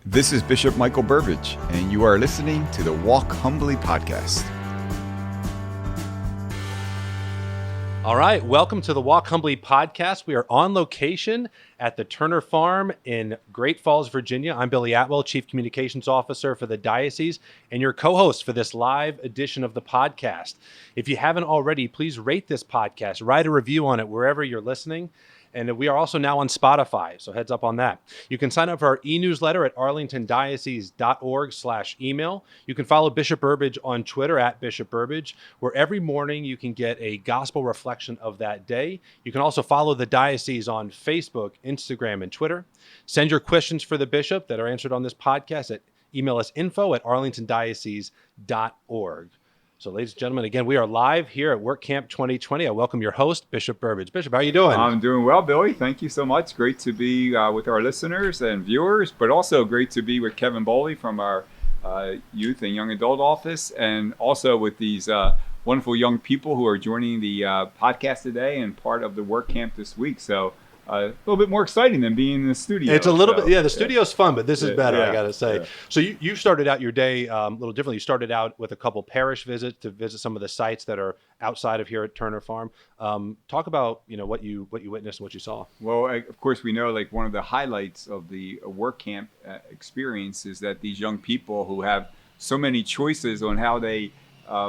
This is Bishop Michael Burbidge, and you are listening to the Walk Humbly Podcast. All right, welcome to the Walk Humbly Podcast. We are on location at the Turner Farm in Great Falls, Virginia. I'm Billy Atwell, Chief Communications Officer for the Diocese, and your co-host for this live edition of the podcast. If you haven't already, please rate this podcast, write a review on it wherever you're listening. And we are also now on Spotify, so heads up on that. You can sign up for our e-newsletter at arlingtondiocese.org/email. You can follow Bishop Burbidge on Twitter at Bishop Burbidge, where every morning you can get a gospel reflection of that day. You can also follow the diocese on Facebook, Instagram, and Twitter. Send your questions for the bishop that are answered on this podcast email us info@arlingtondiocese.org. So, ladies and gentlemen, again, we are live here at WorkCamp 2020. I welcome your host, Bishop Burbidge. Bishop, how are you doing? I'm doing well, Billy. Thank you so much. Great to be with our listeners and viewers, but also great to be with Kevin Boley from our Youth and Young Adult Office, and also with these wonderful young people who are joining the podcast today and part of the WorkCamp this week. So, a little bit more exciting than being in the studio. It's a little bit, the studio's fun, but this is better, yeah, I got to say. Yeah. So you started out your day a little differently. You started out with a couple parish visits to visit some of the sites that are outside of here at Turner Farm. Talk about, what you witnessed and what you saw. Well, of course, we know like one of the highlights of the WorkCamp experience is that these young people who have so many choices on how they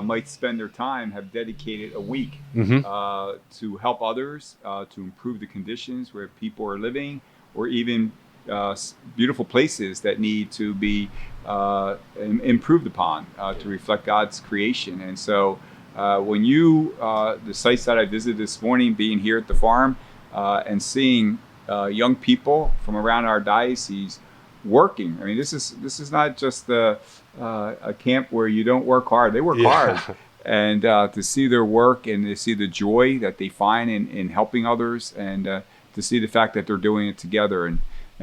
might spend their time have dedicated a week to help others, to improve the conditions where people are living, or even beautiful places that need to be improved upon to reflect God's creation. And so when the sites that I visited this morning, being here at the farm and seeing young people from around our diocese working. I mean, this is not just a camp where you don't work hard. They work hard. And to see their work and to see the joy that they find in helping others, and to see the fact that they're doing it together. And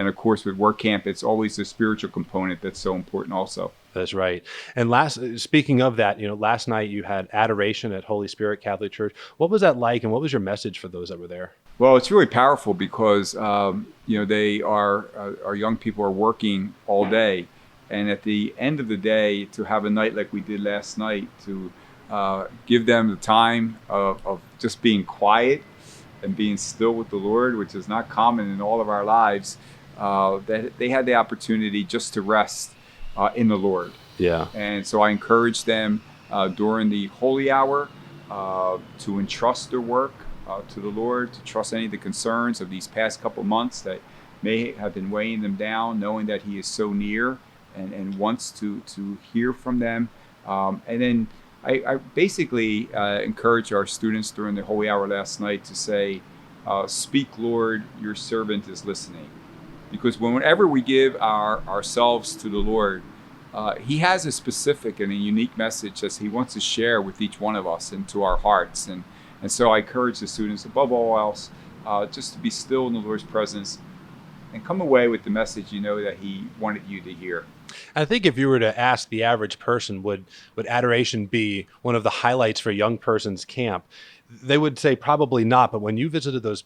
of course, with WorkCamp, it's always the spiritual component that's so important also. That's right. And speaking of that, last night you had adoration at Holy Spirit Catholic Church. What was that like, and what was your message for those that were there? Well, it's really powerful because they are our young people are working all day, and at the end of the day, to have a night like we did last night, to give them the time of just being quiet and being still with the Lord, which is not common in all of our lives, that they had the opportunity just to rest in the Lord. Yeah. And so I encourage them during the holy hour to entrust their work to the Lord, to trust any of the concerns of these past couple months that may have been weighing them down, knowing that He is so near and wants to hear from them. And then I basically encourage our students during the holy hour last night to say, "Speak, Lord, your servant is listening." Because whenever we give ourselves to the Lord, He has a specific and a unique message that He wants to share with each one of us and to our hearts. And so I encourage the students, above all else, just to be still in the Lord's presence and come away with the message that He wanted you to hear. I think if you were to ask the average person, would adoration be one of the highlights for a young person's camp? They would say probably not. But when you visited those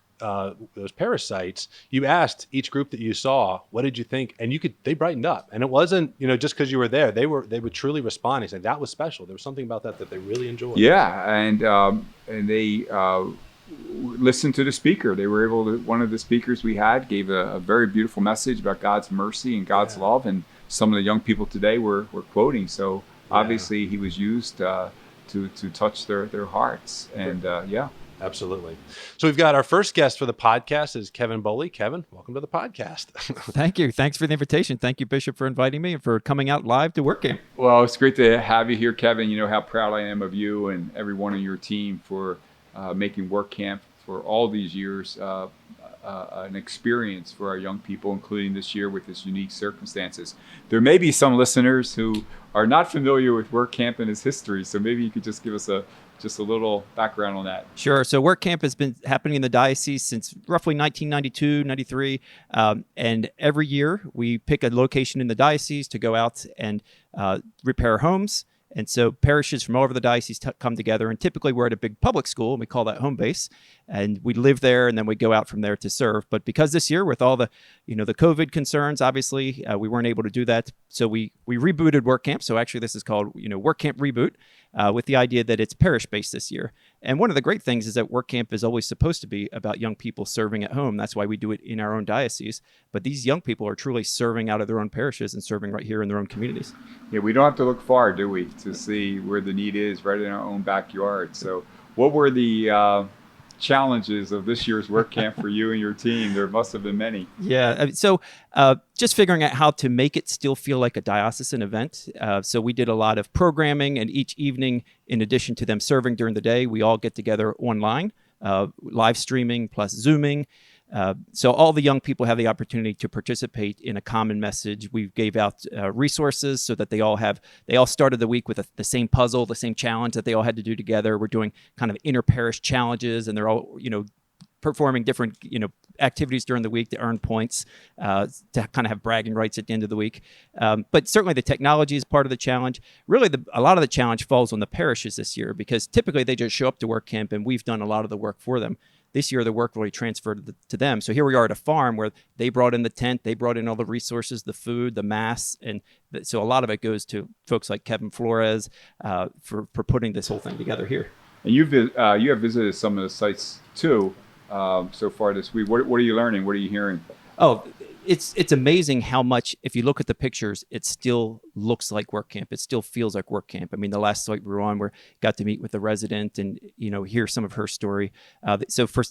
parish sites, you asked each group that you saw, what did you think? And they brightened up. And it wasn't, just because you were there. They would truly respond and say that was special. There was something about that they really enjoyed. Yeah, and they listened to the speaker. They were able to. One of the speakers we had gave a very beautiful message about God's mercy and God's love, and some of the young people today were quoting. So obviously he was used to touch their hearts. And Absolutely. So we've got our first guest for the podcast is Kevin Boley. Kevin, welcome to the podcast. Thank you. Thanks for the invitation. Thank you, Bishop, for inviting me and for coming out live to WorkCamp. Well, it's great to have you here, Kevin. You know how proud I am of you and everyone on your team for making WorkCamp for all these years an experience for our young people, including this year with its unique circumstances. There may be some listeners who are not familiar with WorkCamp and its history, so maybe you could just give us just a little background on that. Sure. So WorkCamp has been happening in the diocese since roughly 1992, 93. And every year we pick a location in the diocese to go out and repair homes. And so parishes from all over the diocese come together, and typically we're at a big public school, and we call that home base. and we live there, and then we go out from there to serve. But because this year, with all the the COVID concerns, obviously we weren't able to do that. So we rebooted WorkCamp. So actually, this is called WorkCamp Reboot, with the idea that it's parish based this year. And one of the great things is that WorkCamp is always supposed to be about young people serving at home. That's why we do it in our own diocese. But these young people are truly serving out of their own parishes and serving right here in their own communities. Yeah, we don't have to look far, do we, to see where the need is right in our own backyard. So what were the challenges of this year's WorkCamp for you and your team? There must have been many. Yeah. So just figuring out how to make it still feel like a diocesan event. So we did a lot of programming, and each evening, in addition to them serving during the day, we all get together online, live streaming plus Zooming. So all the young people have the opportunity to participate in a common message. We gave out resources so that they all started the week with the same puzzle, the same challenge that they all had to do together. We're doing kind of inter-parish challenges, and they're all, performing different, activities during the week to earn points, to kind of have bragging rights at the end of the week. But certainly the technology is part of the challenge. Really, a lot of the challenge falls on the parishes this year, because typically they just show up to WorkCamp and we've done a lot of the work for them. This year, the work really transferred to them. So here we are at a farm where they brought in the tent, they brought in all the resources, the food, the mass, and so a lot of it goes to folks like Kevin Flores for putting this whole thing together here. And you have visited some of the sites too so far this week. What are you learning? What are you hearing? Oh, it's amazing how much, if you look at the pictures, it still looks like WorkCamp. It still feels like WorkCamp. I mean, the last site we were on, we got to meet with the resident and, hear some of her story. So for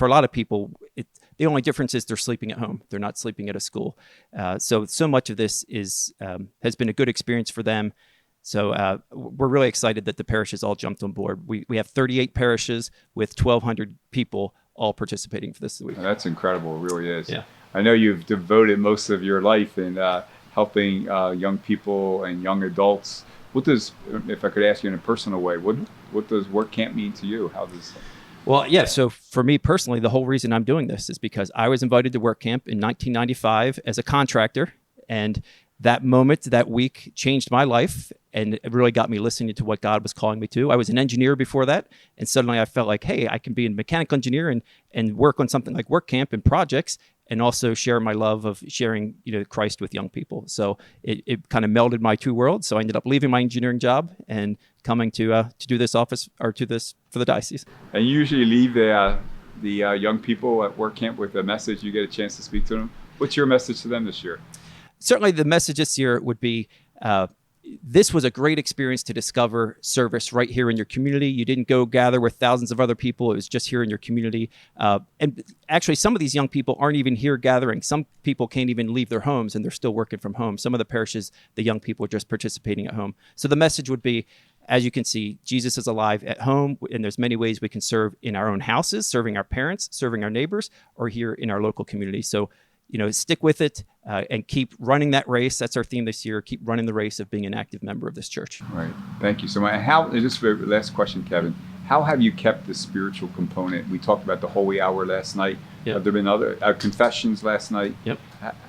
a lot of people, the only difference is they're sleeping at home. They're not sleeping at a school. So much of this has been a good experience for them. So we're really excited that the parishes all jumped on board. We have 38 parishes with 1,200 people all participating for this week. That's incredible. It really is. Yeah. I know you've devoted most of your life in helping young people and young adults. What does, if I could ask you in a personal way, what does WorkCamp mean to you? How does? Well, yeah. So for me personally, the whole reason I'm doing this is because I was invited to WorkCamp in 1995 as a contractor, and that moment, that week, changed my life, and it really got me listening to what God was calling me to. I was an engineer before that, and suddenly I felt like, hey, I can be a mechanical engineer and work on something like WorkCamp and projects, and also share my love of sharing, Christ with young people. So it kind of melded my two worlds. So I ended up leaving my engineering job and coming to do this office, or to this for the diocese. And you usually leave the young people at WorkCamp with a message. You get a chance to speak to them. What's your message to them this year? Certainly the message this year would be, this was a great experience to discover service right here in your community. You didn't go gather with thousands of other people. It was just here in your community. And actually, some of these young people aren't even here gathering. Some people can't even leave their homes, and they're still working from home. Some of the parishes, the young people are just participating at home. So the message would be, as you can see, Jesus is alive at home, and there's many ways we can serve in our own houses, serving our parents, serving our neighbors, or here in our local community. So stick with it and keep running that race. That's our theme this year. Keep running the race of being an active member of this church. Right. Thank you so much. Just for the last question, Kevin, how have you kept the spiritual component? We talked about the Holy Hour last night. Yep. Have there been other confessions last night? Yep.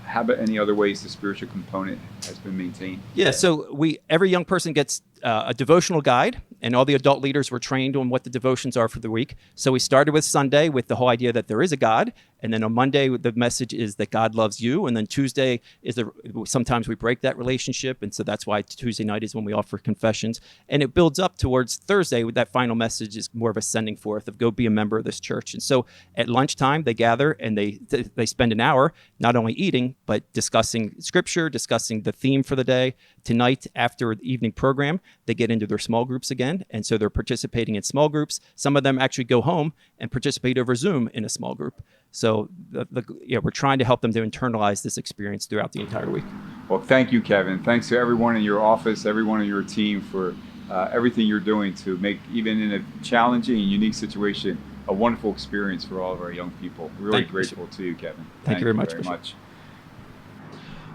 How about any other ways the spiritual component has been maintained? Yeah, so every young person gets a devotional guide, and all the adult leaders were trained on what the devotions are for the week. So we started with Sunday with the whole idea that there is a God, and then on Monday the message is that God loves you, and then Tuesday is sometimes we break that relationship, and so that's why Tuesday night is when we offer confessions, and it builds up towards Thursday with that final message is more of a sending forth of go be a member of this church. And so at lunchtime they gather and they spend an hour not only eating but discussing scripture, discussing the theme for the day. Tonight after the evening program they get into their small groups again, and so they're participating in small groups. Some of them actually go home and participate over Zoom in a small group. So we're trying to help them to internalize this experience throughout the entire week. Well, thank you, Kevin. Thanks to everyone in your office, everyone in your team for everything you're doing to make, even in a challenging and unique situation, a wonderful experience for all of our young people. Really grateful to you, Kevin. Thank you very much.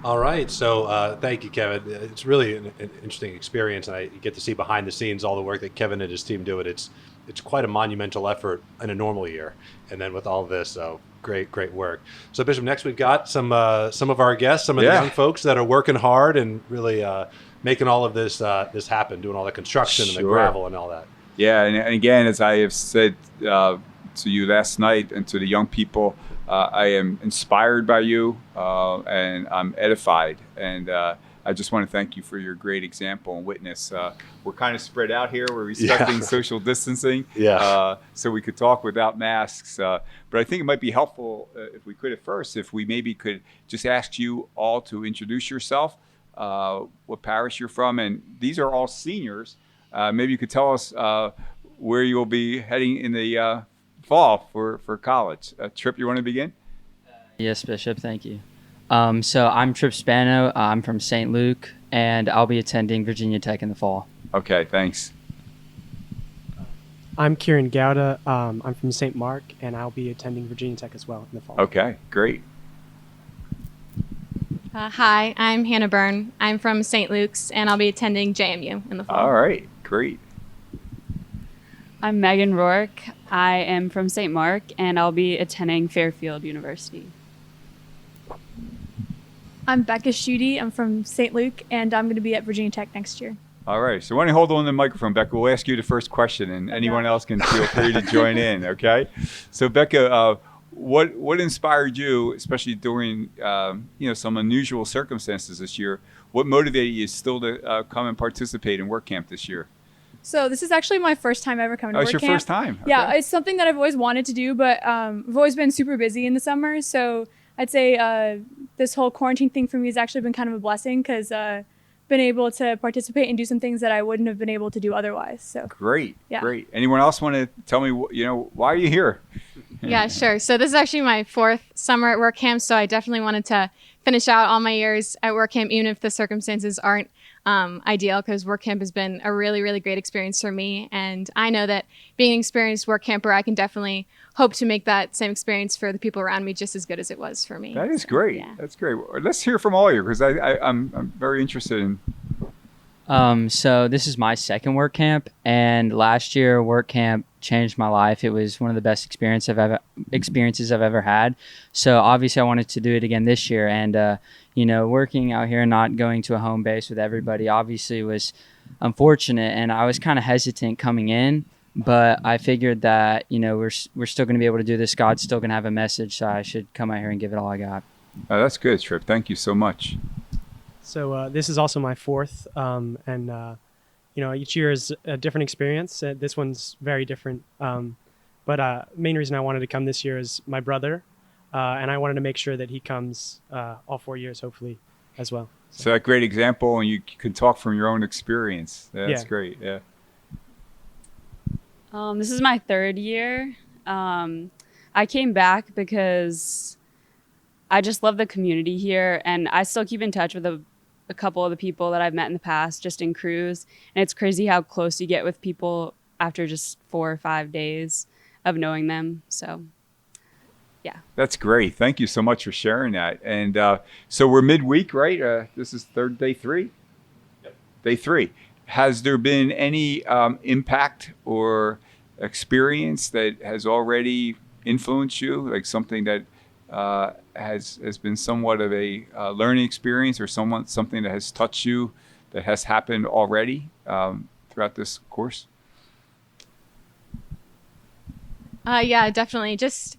All right. So thank you, Kevin. It's really an interesting experience, and I get to see behind the scenes all the work that Kevin and his team do. It's quite a monumental effort in a normal year. And then with all this, so great work. So Bishop, next we've got some of our guests, some of the young folks that are working hard and really making all of this happen, doing all the construction and the gravel and all that. Yeah. And again, as I have said to you last night and to the young people. I am inspired by you, and I'm edified. And I just want to thank you for your great example and witness. We're kind of spread out here. We're respecting social distancing, so we could talk without masks. But I think it might be helpful if we could at first, if we maybe could just ask you all to introduce yourself, what parish you're from, and these are all seniors. Maybe you could tell us where you'll be heading in the fall for college. Tripp, you want to begin? Yes, Bishop, thank you. So I'm Tripp Spano. I'm from St. Luke, and I'll be attending Virginia Tech in the fall. Okay, thanks. I'm Kieran Gouda. I'm from St. Mark, and I'll be attending Virginia Tech as well in the fall. Okay, great. Hi, I'm Hannah Byrne. I'm from St. Luke's, and I'll be attending JMU in the fall. All right, great. I'm Megan Rourke. I am from St. Mark, and I'll be attending Fairfield University. I'm Becca Schutte. I'm from St. Luke, and I'm going to be at Virginia Tech next year. All right. So why don't you hold on the microphone, Becca? We'll ask you the first question, and anyone else can feel free to join in, okay? So, Becca, what inspired you, especially during some unusual circumstances this year? What motivated you still to come and participate in WorkCamp this year? So this is actually my first time ever coming to WorkCamp. Oh, it's your first time? Okay. Yeah, it's something that I've always wanted to do, but I've always been super busy in the summer. So I'd say this whole quarantine thing for me has actually been kind of a blessing because I've been able to participate and do some things that I wouldn't have been able to do otherwise. So Great, yeah. Great. Anyone else want to tell me, why are you here? Yeah, sure. So this is actually my 4th summer at WorkCamp, so I definitely wanted to finish out all my years at WorkCamp, even if the circumstances aren't ideal, because WorkCamp has been a really, really great experience for me. And I know that being an experienced work camper, I can definitely hope to make that same experience for the people around me just as good as it was for me. That is great. Yeah. That's great. Well, let's hear from all of you, because I'm very interested in. So this is my 2nd work camp, and last year work camp changed my life. It was one of the best experiences I've ever had. So obviously I wanted to do it again this year, and working out here and not going to a home base with everybody obviously was unfortunate, and I was kind of hesitant coming in, but I figured that we're still going to be able to do this. God's still going to have a message, so I should come out here and give it all I got. That's good, Tripp. Thank you so much. So this is also my 4th, and each year is a different experience. This one's very different, but main reason I wanted to come this year is my brother, and I wanted to make sure that he comes all 4 years, hopefully, as well. So a great example, and you can talk from your own experience. That's great. Yeah. This is my 3rd year. I came back because I just love the community here, and I still keep in touch with a couple of the people that I've met in the past just in crews, and it's crazy how close you get with people after just 4 or 5 days of knowing them. So yeah, that's great. Thank you so much for sharing that. And so we're midweek, right? This is day 3. Yep. Day 3. Has there been any impact or experience that has already influenced you, like something that has been somewhat of a learning experience, or something that has touched you that has happened already throughout this course? Yeah, definitely. Just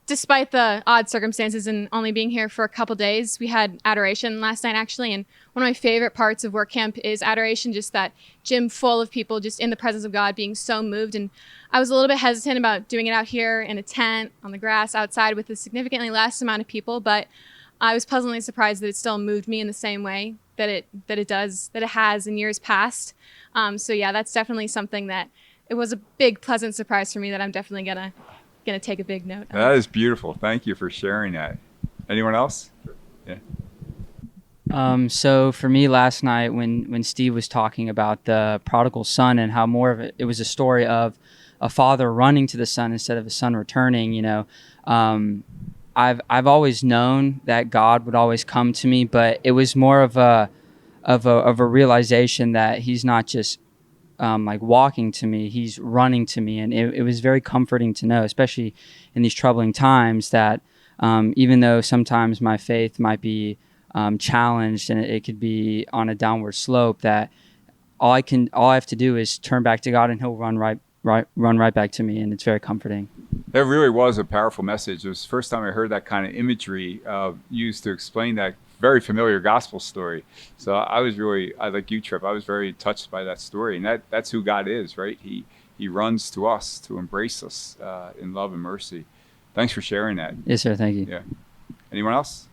despite the odd circumstances and only being here for a couple days, we had adoration last night actually, and one of my favorite parts of WorkCamp is adoration, just that gym full of people just in the presence of God, being so moved. And I was a little bit hesitant about doing it out here in a tent on the grass outside with a significantly less amount of people, but I was pleasantly surprised that it still moved me in the same way that it has in years past. So yeah, that's definitely something that it was a big pleasant surprise for me that I'm definitely gonna take a big note of. That is beautiful. Thank you for sharing that. Anyone else? Yeah. So for me last night, when Steve was talking about the prodigal son and how more of it was a story of a father running to the son instead of a son returning, I've always known that God would always come to me, but it was more of a realization that he's not just like walking to me, he's running to me. And it was very comforting to know, especially in these troubling times, that even though sometimes my faith might be challenged and it could be on a downward slope, that all I have to do is turn back to God and he'll run right run right back to me, and it's very comforting. That really was a powerful message. It was the first time I heard that kind of imagery used to explain that very familiar gospel story. So I like you, Trip, I was very touched by that story. And that's who God is, right? He runs to us to embrace us in love and mercy. Thanks for sharing that. Yes, sir. Thank you. Yeah. Anyone else?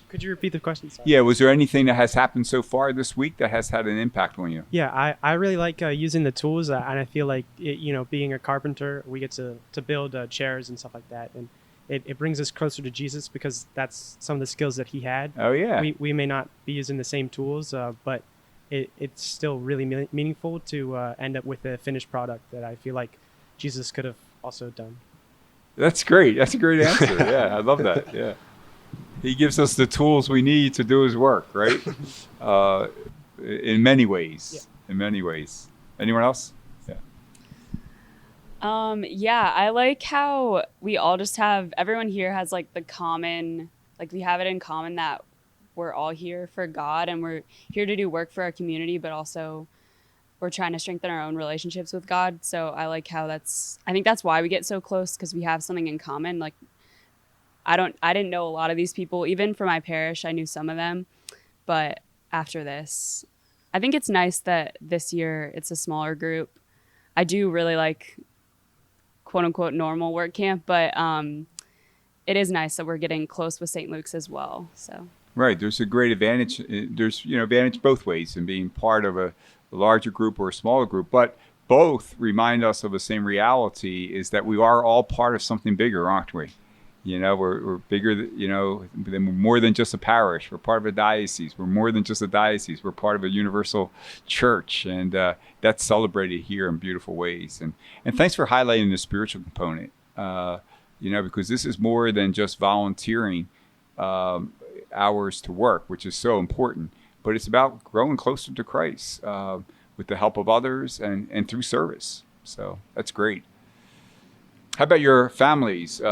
Could you repeat the question? Sorry. Yeah. Was there anything that has happened so far this week that has had an impact on you? Yeah, I really like using the tools, and I feel like being a carpenter, we get to build chairs and stuff like that, and it brings us closer to Jesus because that's some of the skills that he had. Oh yeah. We may not be using the same tools, but it's still really meaningful to end up with a finished product that I feel like Jesus could have also done. That's great. That's a great answer. Yeah, I love that. Yeah. He gives us the tools we need to do his work, right? In many ways. Yeah. In many ways. Anyone else? Yeah. Yeah, I like how we all just have, everyone here has like the common, like we have it in common that we're all here for God and we're here to do work for our community, but also we're trying to strengthen our own relationships with God. So I like how I think that's why we get so close, because we have something in common. Like I didn't know a lot of these people, even for my parish. I knew some of them, but after this, I think it's nice that this year it's a smaller group. I do really like quote unquote normal work camp, but it is nice that we're getting close with St. Luke's as well. So right, there's a great advantage. There's advantage both ways in being part of a larger group or a smaller group, but both remind us of the same reality: is that we are all part of something bigger, aren't we? We're bigger, than more than just a parish. We're part of a diocese. We're more than just a diocese. We're part of a universal church, and that's celebrated here in beautiful ways. And thanks for highlighting the spiritual component, because this is more than just volunteering hours to work, which is so important, but it's about growing closer to Christ with the help of others and through service. So that's great. How about your families? Do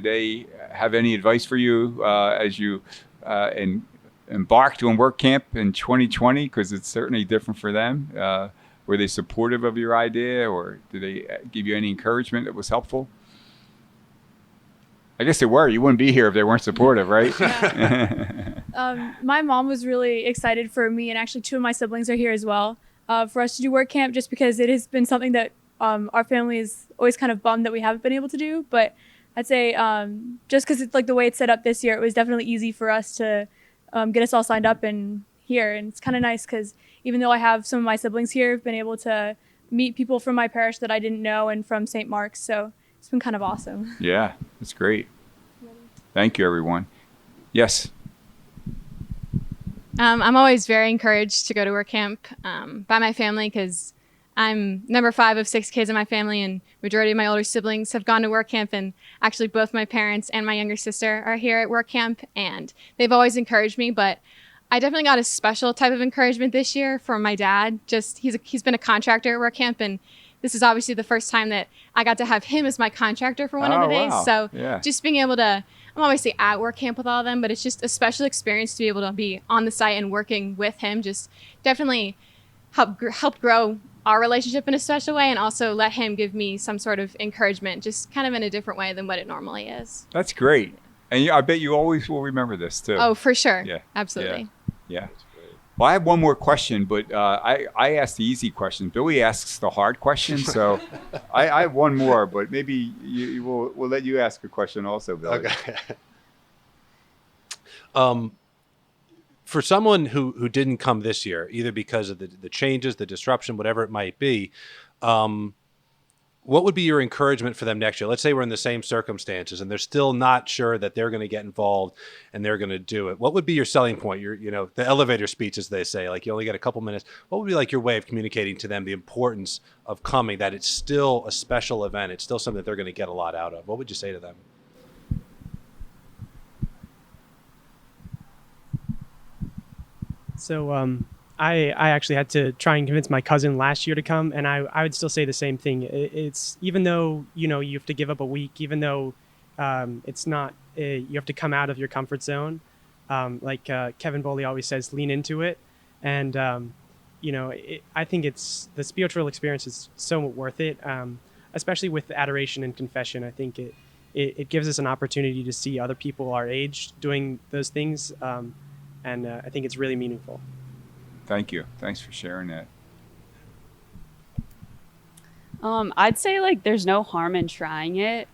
they have any advice for you as you embarked on work camp in 2020? Because it's certainly different for them. Were they supportive of your idea, or did they give you any encouragement that was helpful? I guess they were. You wouldn't be here if they weren't supportive, right? Yeah. My mom was really excited for me, and actually 2 of my siblings are here as well, for us to do work camp, just because it has been something that our family is always kind of bummed that we haven't been able to do. But I'd say just because it's like the way it's set up this year, it was definitely easy for us to get us all signed up and here. And it's kind of nice because even though I have some of my siblings here, I've been able to meet people from my parish that I didn't know and from St. Mark's. So it's been kind of awesome. Yeah, that's great. Thank you, everyone. Yes. I'm always very encouraged to go to work camp by my family because I'm number 5 of 6 kids in my family, and majority of my older siblings have gone to work camp, and actually both my parents and my younger sister are here at work camp, and they've always encouraged me. But I definitely got a special type of encouragement this year from my dad. Just he's been a contractor at work camp, and this is obviously the first time that I got to have him as my contractor for one of the days. Wow. So yeah. Just being able to, I'm obviously at work camp with all of them, but it's just a special experience to be able to be on the site and working with him. Just definitely helped grow our relationship in a special way, and also let him give me some sort of encouragement, just kind of in a different way than what it normally is. That's great. And I bet you always will remember this too. Oh, for sure. Yeah. Absolutely. Yeah. Well, I have one more question, but I asked the easy question. Billy asks the hard question, so I have one more, but maybe we'll let you ask a question also, Billy. Okay. For someone who didn't come this year, either because of the changes, the disruption, whatever it might be, what would be your encouragement for them next year? Let's say we're in the same circumstances and they're still not sure that they're going to get involved and they're going to do it. What would be your selling point? The elevator speech, as they say, like you only get a couple minutes. What would be like your way of communicating to them the importance of coming, that it's still a special event, it's still something that they're going to get a lot out of? What would you say to them? So I actually had to try and convince my cousin last year to come, and I would still say the same thing. It's even though you have to give up a week, even though it's not you have to come out of your comfort zone. Like Kevin Boley always says, lean into it, and I think the spiritual experience is so worth it, especially with adoration and confession. I think it gives us an opportunity to see other people our age doing those things, and I think it's really meaningful. Thank you. Thanks for sharing that. I'd say like there's no harm in trying it,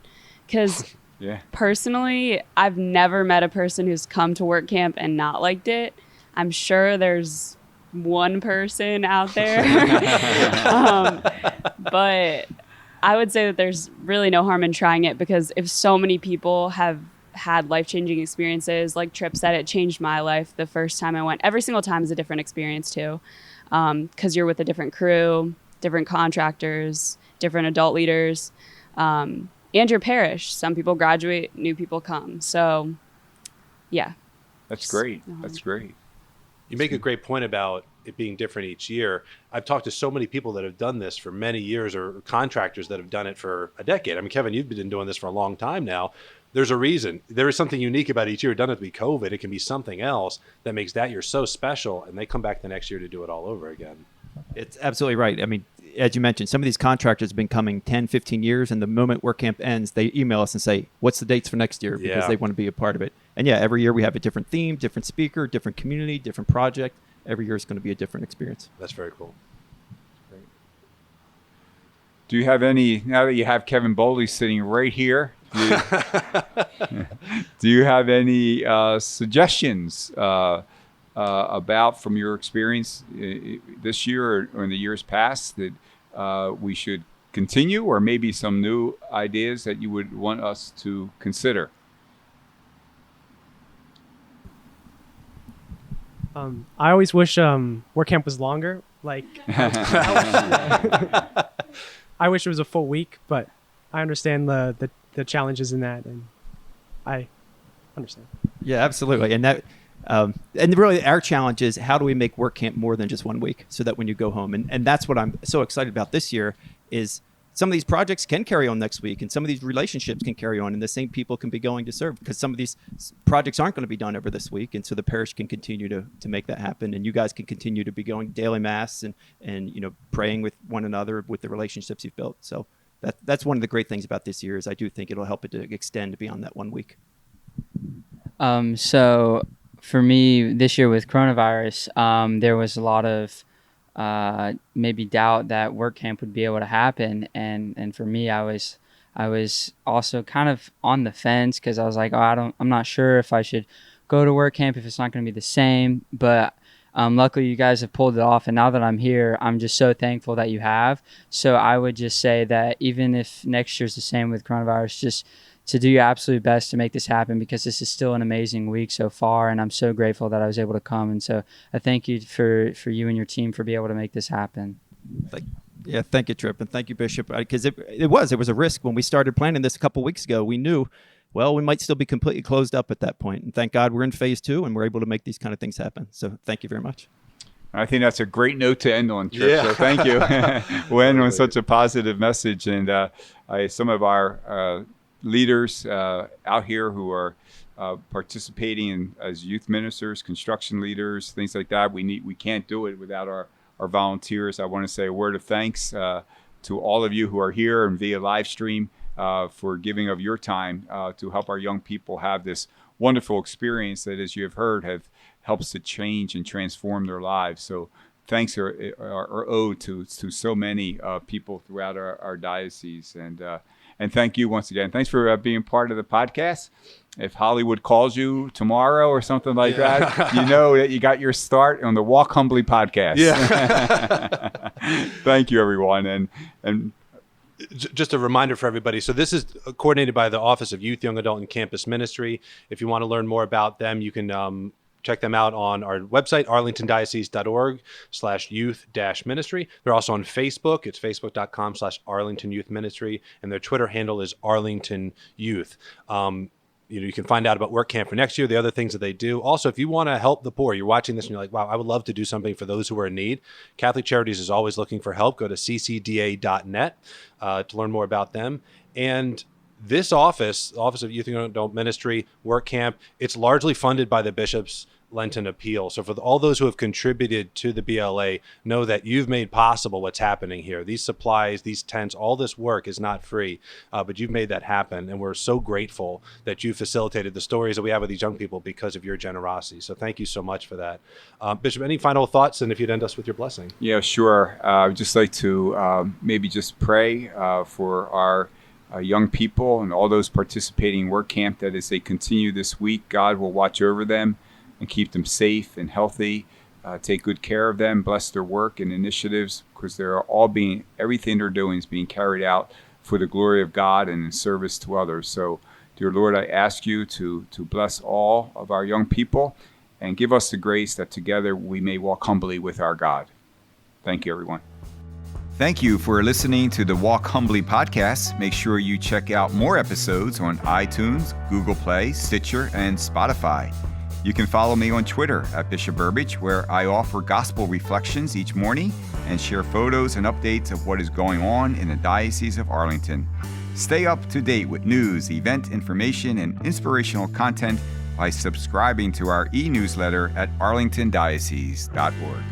because Yeah. personally, I've never met a person who's come to WorkCamp and not liked it. I'm sure there's one person out there, but I would say that there's really no harm in trying it, because if so many people have had life-changing experiences, like Tripp said, it changed my life the first time I went. Every single time is a different experience too, because you're with a different crew, different contractors, different adult leaders, and your parish. Some people graduate, new people come. So, yeah. That's great. That's great. You make a great point about it being different each year. I've talked to so many people that have done this for many years, or contractors that have done it for a decade. I mean, Kevin, you've been doing this for a long time now. There's a reason. There is something unique about each year. It doesn't have to be COVID. It can be something else that makes that year so special, and they come back the next year to do it all over again. It's absolutely right. I mean, as you mentioned, some of these contractors have been coming 10, 15 years, and the moment WorkCamp ends, they email us and say, what's the dates for next year? Because they want to be a part of it. And yeah, every year we have a different theme, different speaker, different community, different project. Every year is going to be a different experience. That's very cool. Great. Do you have any, now that you have Kevin Bowley sitting right here, do you have any suggestions about, from your experience this year or in the years past, that we should continue, or maybe some new ideas that you would want us to consider? I always wish WorkCamp was longer. Like, I wish it was a full week, but I understand the challenges in that, and I understand. Yeah, absolutely. And that, and really our challenge is, how do we make WorkCamp more than just 1 week, so that when you go home, and that's what I'm so excited about this year, is some of these projects can carry on next week, and some of these relationships can carry on, and the same people can be going to serve, because some of these projects aren't going to be done over this week, and so the parish can continue to make that happen, and you guys can continue to be going daily mass and praying with one another with the relationships you've built. So that's one of the great things about this year, is I do think it'll help it to extend beyond that 1 week. So for me this year with coronavirus, there was a lot of maybe doubt that WorkCamp would be able to happen, and for me, I was also kind of on the fence, because I was like, I'm not sure if I should go to WorkCamp if it's not going to be the same. But luckily, you guys have pulled it off, and now that I'm here, I'm just so thankful that you have. So I would just say that even if next year's the same with coronavirus, just to do your absolute best to make this happen, because this is still an amazing week so far, and I'm so grateful that I was able to come. And so I thank you for you and your team for being able to make this happen. Thank you, Tripp, and thank you, Bishop, because it was a risk when we started planning this a couple weeks ago. We knew, well, we might still be completely closed up at that point, and thank God we're in phase 2 and we're able to make these kind of things happen. So thank you very much. I think that's a great note to end on, Tripp. So thank you. We'll end on such a positive message, and some of our leaders out here who are participating as youth ministers, construction leaders, things like that. We can't do it without our volunteers. I want to say a word of thanks to all of you who are here and via live stream for giving of your time to help our young people have this wonderful experience that, as you have heard, helps to change and transform their lives. So thanks are owed to so many people throughout our diocese. And thank you once again. Thanks for being part of the podcast. If Hollywood calls you tomorrow or something like that, you know that you got your start on the Walk Humbly Podcast. Yeah. Thank you, everyone. And just a reminder for everybody. So this is coordinated by the Office of Youth, Young Adult, and Campus Ministry. If you want to learn more about them, you can check them out on our website, arlingtondiocese.org/youth-ministry. They're also on Facebook. It's facebook.com/Arlington Youth Ministry. And their Twitter handle is Arlington Youth. You can find out about WorkCamp for next year, the other things that they do. Also, if you want to help the poor, you're watching this and you're like, wow, I would love to do something for those who are in need. Catholic Charities is always looking for help. Go to ccda.net to learn more about them. And this office, the Office of Youth and Adult Ministry, WorkCamp, it's largely funded by the bishops. Lenten appeal. So for all those who have contributed to the BLA, know that you've made possible what's happening here. These supplies, these tents, all this work is not free, but you've made that happen. And we're so grateful that you facilitated the stories that we have with these young people because of your generosity. So thank you so much for that. Bishop, any final thoughts? And if you'd end us with your blessing. Yeah, sure. I would just like to maybe just pray for our young people and all those participating in WorkCamp, that as they continue this week, God will watch over them and keep them safe and healthy, take good care of them, bless their work and initiatives, because everything they're doing is being carried out for the glory of God and in service to others. So, dear Lord, I ask you to bless all of our young people and give us the grace that together we may walk humbly with our God. Thank you, everyone. Thank you for listening to the Walk Humbly podcast. Make sure you check out more episodes on iTunes, Google Play, Stitcher, and Spotify. You can follow me on Twitter at Bishop Burbidge, where I offer gospel reflections each morning and share photos and updates of what is going on in the Diocese of Arlington. Stay up to date with news, event information, and inspirational content by subscribing to our e-newsletter at arlingtondiocese.org.